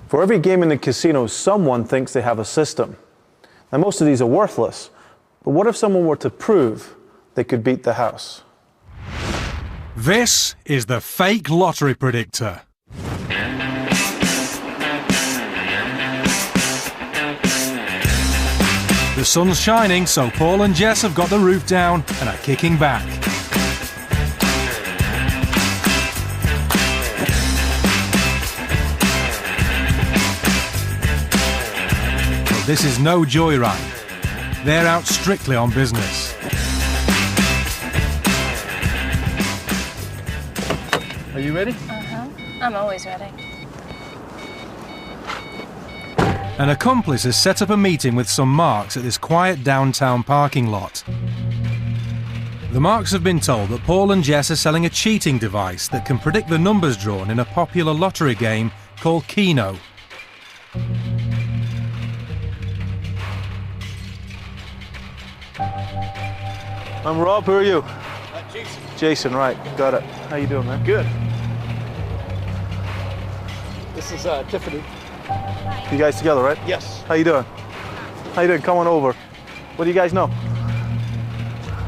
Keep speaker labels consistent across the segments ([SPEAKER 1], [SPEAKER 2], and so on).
[SPEAKER 1] For every game in the casino, someone thinks they have a system. Now, most of these are worthless, but what if someone were to prove they could beat the house?
[SPEAKER 2] This is the fake lottery predictor. The sun's shining, so Paul and Jess have got the roof down and are kicking back. But this is no joyride. They're out strictly on business.
[SPEAKER 1] Are you ready?
[SPEAKER 3] I'm always ready.
[SPEAKER 2] An accomplice has set up a meeting with some marks at this quiet downtown parking lot. The marks have been told that Paul and Jess are selling a cheating device that can predict the numbers drawn in a popular lottery game called Keno.
[SPEAKER 1] I'm Rob, who are you?
[SPEAKER 4] Jason.
[SPEAKER 1] Jason, right, got it. How you doing, man?
[SPEAKER 4] Good. This is Tiffany.
[SPEAKER 1] You guys together, right?
[SPEAKER 4] Yes.
[SPEAKER 1] How you doing? How you doing? Come on over. What do you guys know?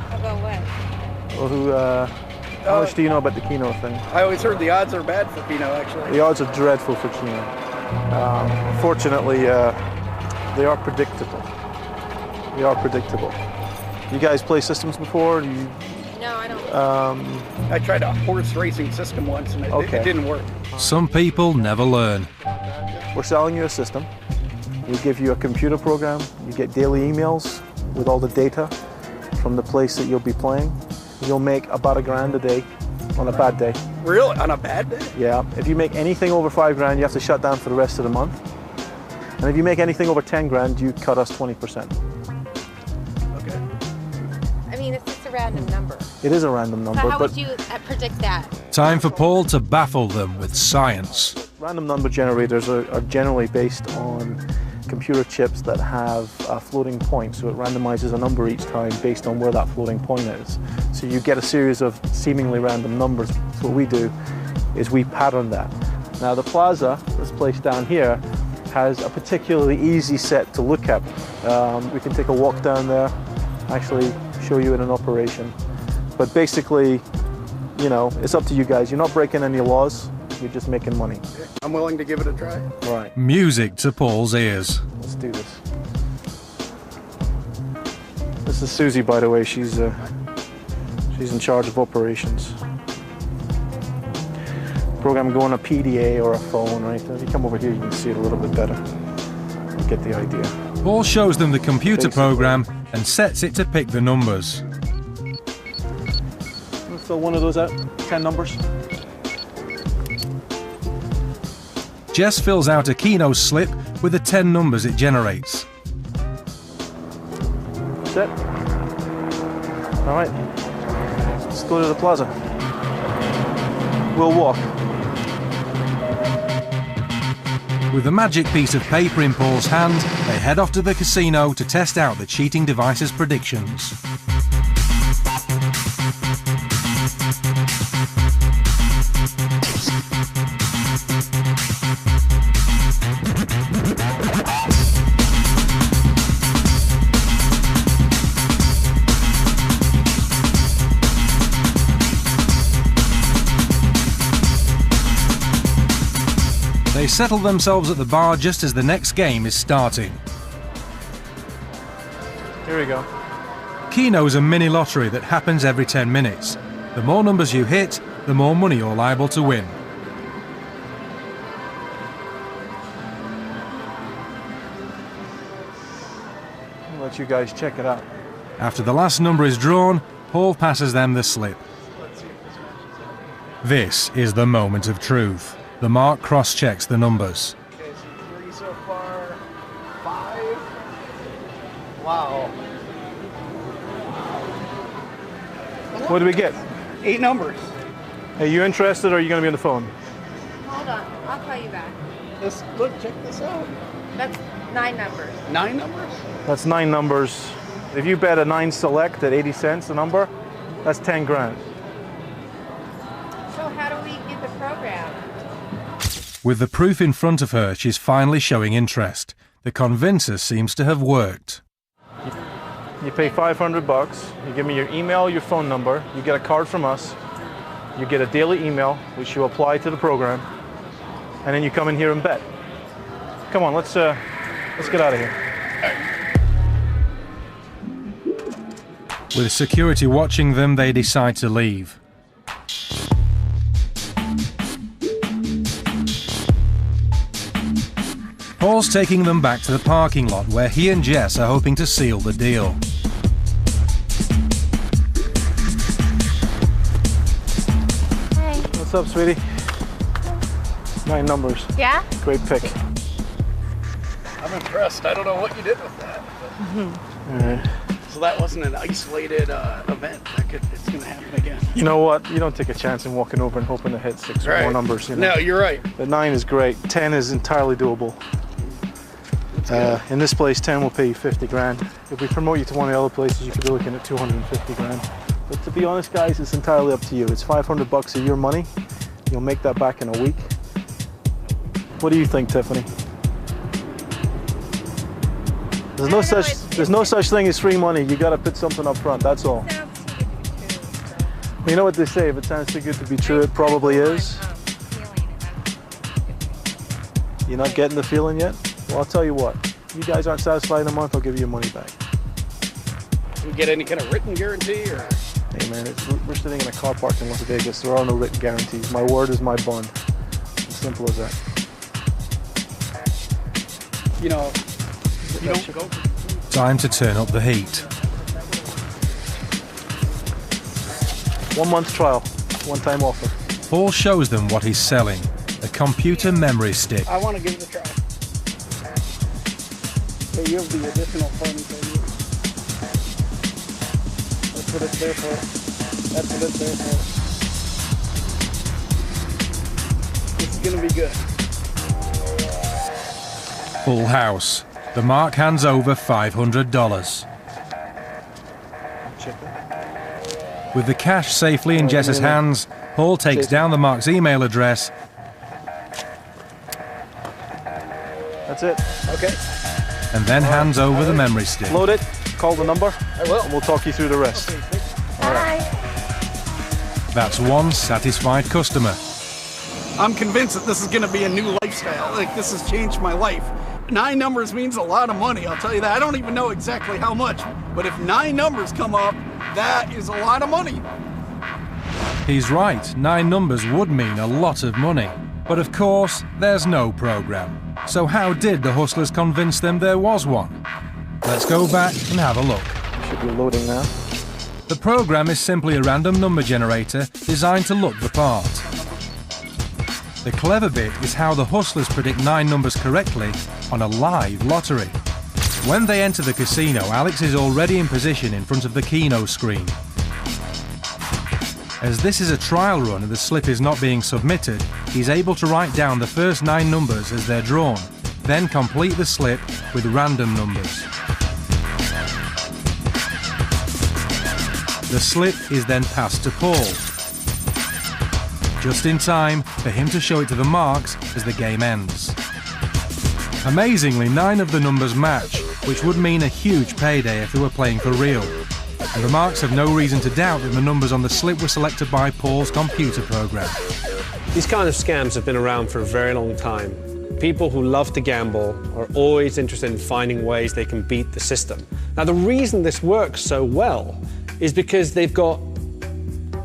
[SPEAKER 3] About what?
[SPEAKER 1] Well, how much do you know about the Keno thing?
[SPEAKER 4] I always heard the odds are bad for Keno, actually.
[SPEAKER 1] The odds are dreadful for Keno. Fortunately, they are predictable. They are predictable. You guys play systems before?
[SPEAKER 3] No, I don't.
[SPEAKER 4] I tried a horse racing system once and it didn't work.
[SPEAKER 2] Some people never learn.
[SPEAKER 1] We're selling you a system. We give you a computer program. You get daily emails with all the data from the place that you'll be playing. You'll make about $1,000 a day on a bad day.
[SPEAKER 4] Really? On a bad day?
[SPEAKER 1] Yeah. If you make anything over $5,000, you have to shut down for the rest of the month. And if you make anything over $10,000, you cut us 20%.
[SPEAKER 3] I mean, it's just a random number.
[SPEAKER 1] It is a random number.
[SPEAKER 3] So how
[SPEAKER 1] but
[SPEAKER 3] would you predict that?
[SPEAKER 2] Time for Paul to baffle them with science.
[SPEAKER 1] random number generators are generally based on computer chips that have a floating point, so it randomizes a number each time based on where that floating point is. So you get a series of seemingly random numbers. So what we do is we pattern that. Now the plaza that's placed down here has a particularly easy set to look at. We can take a walk down there, actually show you in an operation. But basically, you know, it's up to you guys. You're not breaking any laws, you're just making money.
[SPEAKER 4] I'm willing to give it a try.
[SPEAKER 1] All right.
[SPEAKER 2] Music to Paul's ears.
[SPEAKER 1] Let's do this. This is Susie, by the way. She's in charge of operations. Program go on a PDA or a phone or anything. If you come over here, you can see it a little bit better. You get the idea.
[SPEAKER 2] Paul shows them the computer program and sets it to pick the numbers.
[SPEAKER 1] Let's fill one of those out. 10 numbers.
[SPEAKER 2] Jess fills out a Keno slip with the 10 numbers it generates.
[SPEAKER 1] Set. All right. Let's go to the plaza. We'll walk.
[SPEAKER 2] With the magic piece of paper in Paul's hand, they head off to the casino to test out the cheating device's predictions. They settle themselves at the bar just as the next game is starting.
[SPEAKER 1] Here we go.
[SPEAKER 2] Keno is a mini lottery that happens every 10 minutes. The more numbers you hit, the more money you're liable to win.
[SPEAKER 1] I'll let you guys check it out.
[SPEAKER 2] After the last number is drawn, Paul passes them the slip. This is the moment of truth. The mark cross-checks the numbers.
[SPEAKER 4] Okay, so 3 so far, 5. Wow.
[SPEAKER 1] What do we get?
[SPEAKER 4] 8 numbers.
[SPEAKER 1] Are you interested or are you going to be on the phone?
[SPEAKER 3] Hold on, I'll call you back.
[SPEAKER 4] Look, check this out.
[SPEAKER 3] That's 9 numbers.
[SPEAKER 4] 9 numbers?
[SPEAKER 1] That's 9 numbers. If you bet a 9 select at 80 cents a number, that's 10 grand.
[SPEAKER 3] So how do we get the program?
[SPEAKER 2] With the proof in front of her, she's finally showing interest. The convincer seems to have worked.
[SPEAKER 1] You pay $500, you give me your email, your phone number, you get a card from us, you get a daily email, which you apply to the program, and then you come in here and bet. Come on, let's get out of here.
[SPEAKER 2] With security watching them, they decide to leave. Paul's taking them back to the parking lot where he and Jess are hoping to seal the deal.
[SPEAKER 3] Hey.
[SPEAKER 1] What's up, sweetie? 9 numbers.
[SPEAKER 3] Yeah?
[SPEAKER 1] Great pick.
[SPEAKER 4] I'm impressed. I don't know what you did with that.
[SPEAKER 1] All right.
[SPEAKER 4] So that wasn't an isolated event. It's going to happen again.
[SPEAKER 1] You know what? You don't take a chance in walking over and hoping to hit 6 or more numbers. You know?
[SPEAKER 4] No, you're right.
[SPEAKER 1] The 9 is great. 10 is entirely doable. In this place, 10 will pay you 50 grand. If we promote you to one of the other places, you could be looking at 250 grand. But to be honest, guys, it's entirely up to you. It's 500 bucks of your money. You'll make that back in a week. What do you think, Tiffany? There's no such thing as free money. You got to put something up front. That's all. You know what they say? If it sounds too good to be true, it probably is. You're not getting the feeling yet? Well, I'll tell you what. If you guys aren't satisfied in a month, I'll give you your money back.
[SPEAKER 4] Do we get any kind of written guarantee, or?
[SPEAKER 1] Hey man, we're sitting in a car park in Las Vegas. There are no written guarantees. My word is my bond. As simple as that.
[SPEAKER 4] You know, you don't go.
[SPEAKER 2] Time to turn up the heat.
[SPEAKER 1] 1 month trial, one-time offer.
[SPEAKER 2] Paul shows them what he's selling, a computer memory stick.
[SPEAKER 4] I want to give it a try. So you have the additional funds I use. That's what it's there for. That's what it's there for. This is going to be good.
[SPEAKER 2] Full house. The mark hands over $500. With the cash safely in Jess's hands, Paul takes down the mark's email address.
[SPEAKER 1] That's it.
[SPEAKER 4] Okay.
[SPEAKER 2] And then hands over the memory stick.
[SPEAKER 1] Load it, call the number,
[SPEAKER 4] I will.
[SPEAKER 1] and we'll talk you through the rest.
[SPEAKER 3] Bye.
[SPEAKER 2] That's one satisfied customer.
[SPEAKER 4] I'm convinced that this is going to be a new lifestyle. Like, this has changed my life. 9 numbers means a lot of money, I'll tell you that. I don't even know exactly how much, but if 9 numbers come up, that is a lot of money.
[SPEAKER 2] He's right, 9 numbers would mean a lot of money. But of course, there's no program. So how did the hustlers convince them there was one? Let's go back and have a look.
[SPEAKER 1] Should be loading now.
[SPEAKER 2] The program is simply a random number generator designed to look the part. The clever bit is how the hustlers predict 9 numbers correctly on a live lottery. When they enter the casino, Alex is already in position in front of the Keno screen. As this is a trial run and the slip is not being submitted, he's able to write down the first 9 numbers as they're drawn, then complete the slip with random numbers. The slip is then passed to Paul, just in time for him to show it to the marks as the game ends. Amazingly, 9 of the numbers match, which would mean a huge payday if they were playing for real. And the marks have no reason to doubt that the numbers on the slip were selected by Paul's computer program.
[SPEAKER 5] These kind of scams have been around for a very long time. People who love to gamble are always interested in finding ways they can beat the system. Now, the reason this works so well is because they've got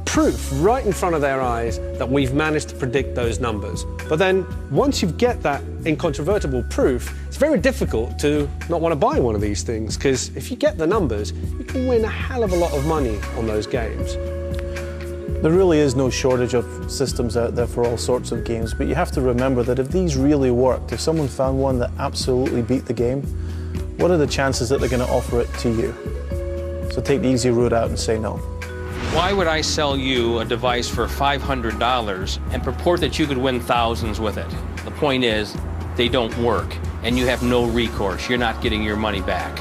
[SPEAKER 5] proof right in front of their eyes that we've managed to predict those numbers. But then, once you get that incontrovertible proof, it's very difficult to not want to buy one of these things, because if you get the numbers, you can win a hell of a lot of money on those games.
[SPEAKER 1] There really is no shortage of systems out there for all sorts of games, but you have to remember that if these really worked, if someone found one that absolutely beat the game, what are the chances that they're going to offer it to you? So take the easy route out and say no.
[SPEAKER 6] Why would I sell you a device for $500 and purport that you could win thousands with it? The point is, they don't work, and you have no recourse. You're not getting your money back.